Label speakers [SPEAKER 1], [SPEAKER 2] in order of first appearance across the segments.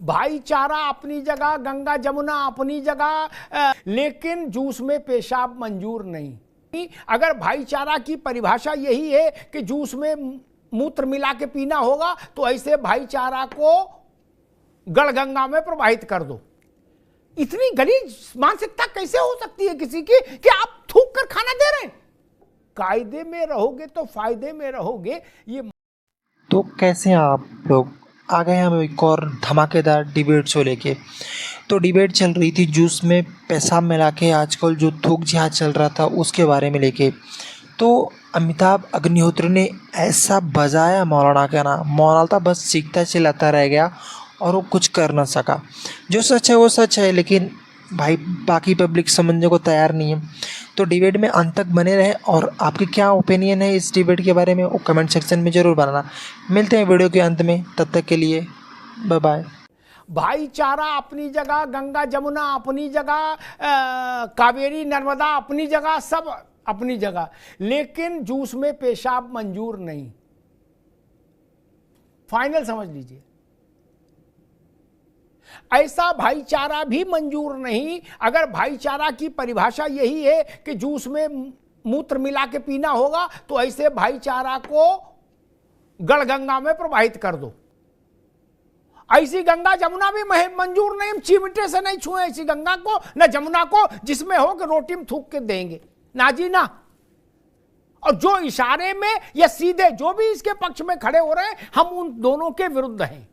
[SPEAKER 1] भाईचारा अपनी जगह, गंगा जमुना अपनी जगह, लेकिन जूस में पेशाब मंजूर नहीं। अगर भाईचारा की परिभाषा यही है कि जूस में मूत्र मिला के पीना होगा, तो ऐसे भाईचारा को गढ़गंगा में प्रवाहित कर दो। इतनी गलीज मानसिकता कैसे हो सकती है किसी की कि आप थूक कर खाना दे रहे हैं? कायदे में रहोगे तो फायदे में रहोगे। ये
[SPEAKER 2] तो कैसे हैं आप लोग? आ गए हम एक और धमाकेदार डिबेट शो लेके। तो डिबेट चल रही थी जूस में पेशाब मिला के आजकल जो थूक जिहाद चल रहा था उसके बारे में लेके। तो अमिताभ अग्निहोत्री ने ऐसा बजाया मौलाना का नाम, मौलाना था बस सीखता चिल्लाता रह गया और वो कुछ कर ना सका। जो सच है वो सच है, लेकिन भाई बाकी पब्लिक समझने को तैयार नहीं है। तो डिबेट में अंत तक बने रहे और आपके क्या ओपिनियन है इस डिबेट के बारे में वो कमेंट सेक्शन में ज़रूर बनाना। मिलते हैं वीडियो के अंत में, तब तक के लिए बाय बाय।
[SPEAKER 1] भाईचारा अपनी जगह, गंगा जमुना अपनी जगह, कावेरी नर्मदा अपनी जगह, सब अपनी जगह, लेकिन जूस में पेशाब मंजूर नहीं। फाइनल समझ लीजिए। ऐसा भाईचारा भी मंजूर नहीं। अगर भाईचारा की परिभाषा यही है कि जूस में मूत्र मिला के पीना होगा, तो ऐसे भाईचारा को गढ़गंगा में प्रवाहित कर दो। ऐसी गंगा जमुना भी मंजूर नहीं। हम चिमटे से नहीं छुए ऐसी गंगा को, न जमुना को, जिसमें हो कि रोटी में थूक के देंगे, ना जी ना। और जो इशारे में या सीधे जो भी इसके पक्ष में खड़े हो रहे हैं, हम उन दोनों के विरुद्ध हैं।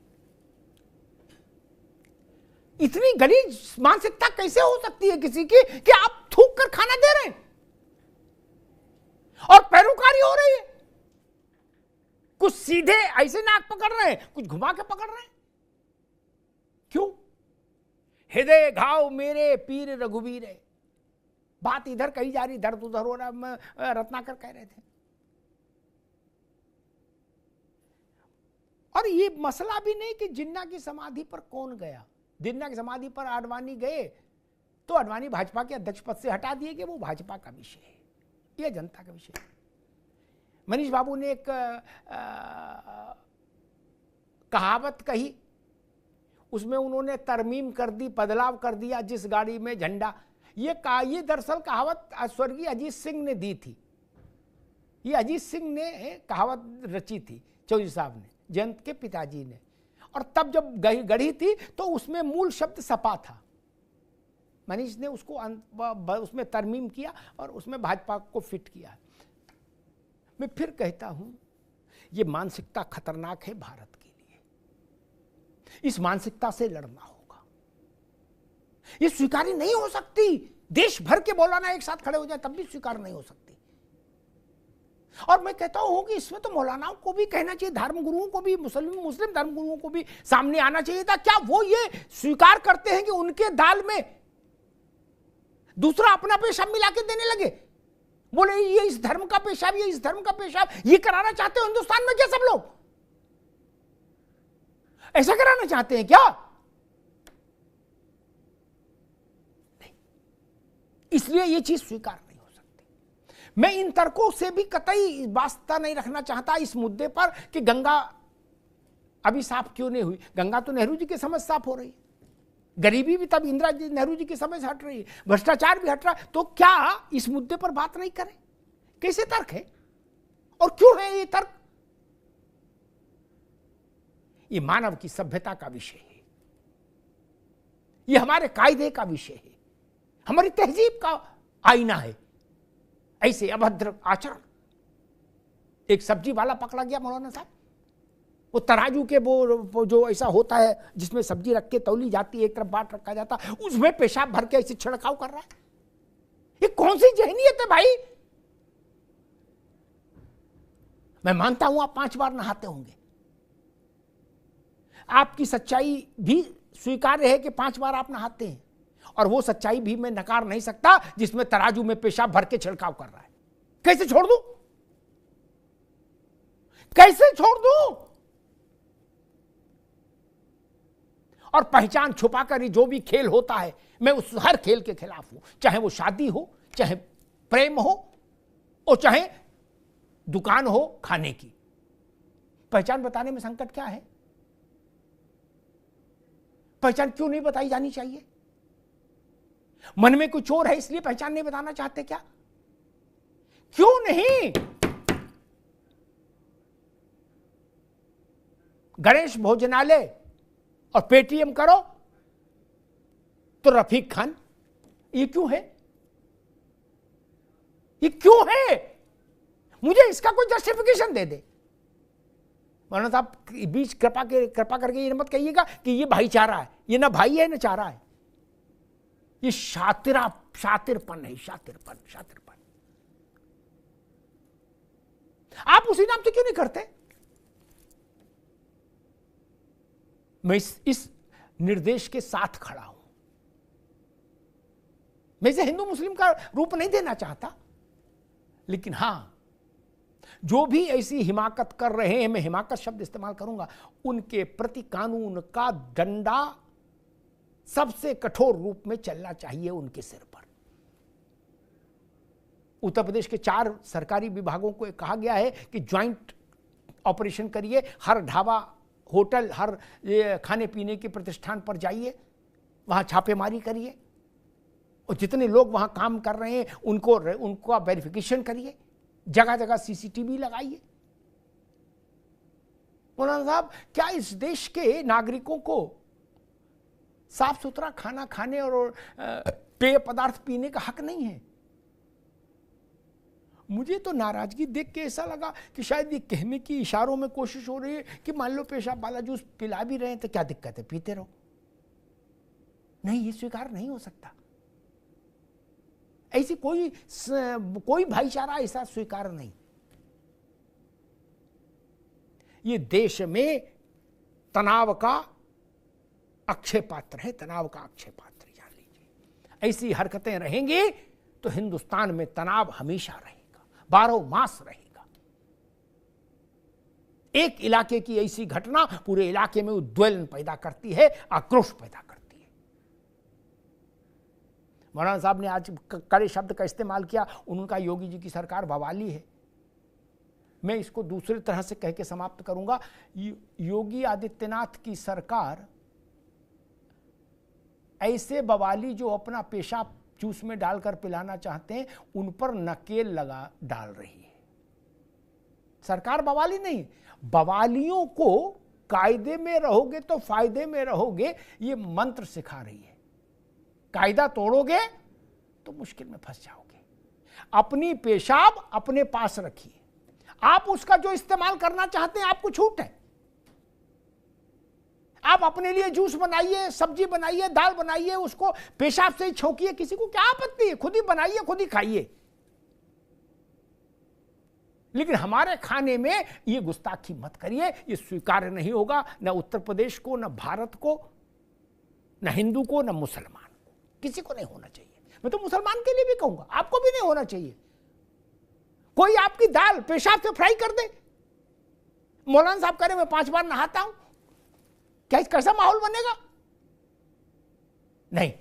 [SPEAKER 1] इतनी गलीज मानसिकता कैसे हो सकती है किसी की कि आप थूक कर खाना दे रहे हैं और पैरोकारी हो रही है। कुछ सीधे ऐसे नाक पकड़ रहे हैं, कुछ घुमा के पकड़ रहे हैं। क्यों? हृदय घाव मेरे पीर रघुवीर है। बात इधर कही जा रही, दर्द उधर हो रहा। रत्नाकर कह रहे थे। और ये मसला भी नहीं कि जिन्ना की समाधि पर कौन गया। जिन्ना की समाधि पर आडवाणी गए तो आडवाणी भाजपा के अध्यक्ष पद से हटा दिए कि वो भाजपा का विषय है, यह जनता का विषय है। मनीष बाबू ने एक कहावत कही, उसमें उन्होंने तरमीम कर दी, बदलाव कर दिया। जिस गाड़ी में झंडा, ये दरअसल कहावत स्वर्गीय अजीत सिंह ने दी थी। ये अजीत सिंह ने कहावत रची थी, चौधरी साहब ने, जयंत के पिताजी ने। और तब जब गढ़ी थी तो उसमें मूल शब्द सपा था। मनीष ने उसको उसमें तरमीम किया और उसमें भाजपा को फिट किया। मैं फिर कहता हूं, ये मानसिकता खतरनाक है भारत के लिए। इस मानसिकता से लड़ना होगा। ये स्वीकार नहीं हो सकती। देश भर के मौलाना एक साथ खड़े हो जाए तब भी स्वीकार नहीं हो सकती। और मैं कहता हूं कि इसमें तो मौलानाओं को भी कहना चाहिए, धर्म गुरुओं को भी, मुस्लिम धर्म गुरुओं को भी सामने आना चाहिए था। क्या वो ये स्वीकार करते हैं कि उनके दाल में दूसरा अपना पेशाब मिला के देने लगे? बोले ये इस धर्म का पेशाब, ये इस धर्म का पेशाब, ये कराना चाहते हो हिंदुस्तान में क्या सब लोग? ऐसा कराना चाहते हैं क्या? नहीं। इसलिए ये चीज स्वीकार नहीं हो सकती। मैं इन तर्कों से भी कतई वास्ता नहीं रखना चाहता इस मुद्दे पर कि गंगा अभी साफ क्यों नहीं हुई। गंगा तो नेहरू जी के समय साफ हो रही है, गरीबी भी तब इंदिरा जी नेहरू जी के समय से हट रही है, भ्रष्टाचार भी हट रहा है। तो क्या इस मुद्दे पर बात नहीं करें? कैसे तर्क है और क्यों है ये तर्क? ये मानव की सभ्यता का विषय है, ये हमारे कायदे का विषय है, हमारी तहजीब का आईना है। ऐसे अभद्र आचरण, एक सब्जी वाला पकड़ा गया मौलाना साहब, वो तराजू के वो जो ऐसा होता है जिसमें सब्जी रख के तौली जाती है, एक तरफ बाट रखा जाता, उसमें पेशाब भर के ऐसे छिड़काव कर रहा है। ये कौन सी जहनीत है भाई? मैं मानता हूं आप 5 बार नहाते होंगे, आपकी सच्चाई भी स्वीकार्य है कि 5 बार आप नहाते हैं, और वो सच्चाई भी मैं नकार नहीं सकता जिसमें तराजू में पेशाब भर के छिड़काव कर रहा है। कैसे छोड़ दूं? कैसे छोड़ दूं? और पहचान छुपाकर जो भी खेल होता है, मैं उस हर खेल के खिलाफ हूं। चाहे वो शादी हो, चाहे प्रेम हो, और चाहे दुकान हो खाने की। पहचान बताने में संकट क्या है? पहचान क्यों नहीं बताई जानी चाहिए? मन में कोई चोर है इसलिए पहचान नहीं बताना चाहते क्या? क्यों नहीं? गणेश भोजनालय और पेटीएम करो तो रफीक खान, ये क्यों है? ये क्यों है? मुझे इसका कोई जस्टिफिकेशन दे दे। मौलाना साहब बीच कृपा करके ये मत कहिएगा कि ये भाईचारा है। ये ना भाई है ना चारा है, ये शातिरपन है। शातिरपन। आप उसी नाम से क्यों नहीं करते? मैं इस निर्देश के साथ खड़ा हूं। मैं इसे हिंदू मुस्लिम का रूप नहीं देना चाहता, लेकिन हां, जो भी ऐसी हिमाकत कर रहे हैं, मैं हिमाकत शब्द इस्तेमाल करूंगा, उनके प्रति कानून का डंडा सबसे कठोर रूप में चलना चाहिए उनके सिर पर। उत्तर प्रदेश के 4 सरकारी विभागों को कहा गया है कि ज्वाइंट ऑपरेशन करिए। हर ढाबा, होटल, हर खाने पीने के प्रतिष्ठान पर जाइए, वहां छापेमारी करिए और जितने लोग वहां काम कर रहे हैं उनका वेरिफिकेशन करिए। जगह जगह सीसीटीवी लगाइए। मौलाना साहब, क्या इस देश के नागरिकों को साफ सुथरा खाना खाने और पेय पदार्थ पीने का हक नहीं है? मुझे तो नाराजगी देख के ऐसा लगा कि शायद ये कहने की इशारों में कोशिश हो रही है कि मान लो पेशाब वाला जूस पिला भी रहे हैं तो क्या दिक्कत है, पीते रहो। नहीं, ये स्वीकार नहीं हो सकता। ऐसी कोई भाईचारा ऐसा स्वीकार नहीं। ये देश में तनाव का अक्षय पात्र है, तनाव का अक्षय पात्र, जान लीजिए। ऐसी हरकतें रहेंगी तो हिंदुस्तान में तनाव हमेशा रहेगा, 12 मास रहेगा। एक इलाके की ऐसी घटना पूरे इलाके में उद्वेलन पैदा करती है, आक्रोश पैदा करती है। मौलाना साहब ने आज कड़े शब्द का इस्तेमाल किया, उनका योगी जी की सरकार बवाली है। मैं इसको दूसरी तरह से कह के समाप्त करूंगा। योगी आदित्यनाथ की सरकार ऐसे बवाली जो अपना पेशाब जूस में डालकर पिलाना चाहते हैं, उन पर नकेल डाल रही है। सरकार बवाली नहीं, बवालियों को कायदे में रहोगे तो फायदे में रहोगे, ये मंत्र सिखा रही है। कायदा तोड़ोगे तो मुश्किल में फंस जाओगे। अपनी पेशाब अपने पास रखिए। आप उसका जो इस्तेमाल करना चाहते हैं, आपको छूट है। आप अपने लिए जूस बनाइए, सब्जी बनाइए, दाल बनाइए, उसको पेशाब से ही छौंकिए, किसी को क्या आपत्ति है? खुद ही बनाइए, खुद ही खाइए। लेकिन हमारे खाने में ये गुस्ताखी मत करिए, ये स्वीकार्य नहीं होगा, न उत्तर प्रदेश को, न भारत को, न हिंदू को, न मुसलमान को, किसी को नहीं होना चाहिए। मैं तो मुसलमान के लिए भी कहूंगा, आपको भी नहीं होना चाहिए। कोई आपकी दाल पेशाब से फ्राई कर दे, मौलाना साहब कह रहे मैं 5 बार नहाता हूं, क्या कैसा माहौल बनेगा? नहीं,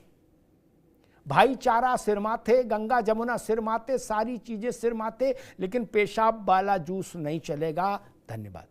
[SPEAKER 1] भाईचारा सिर माथे, गंगा जमुना सिर माथे, सारी चीजें सिर माथे, लेकिन पेशाब वाला जूस नहीं चलेगा। धन्यवाद।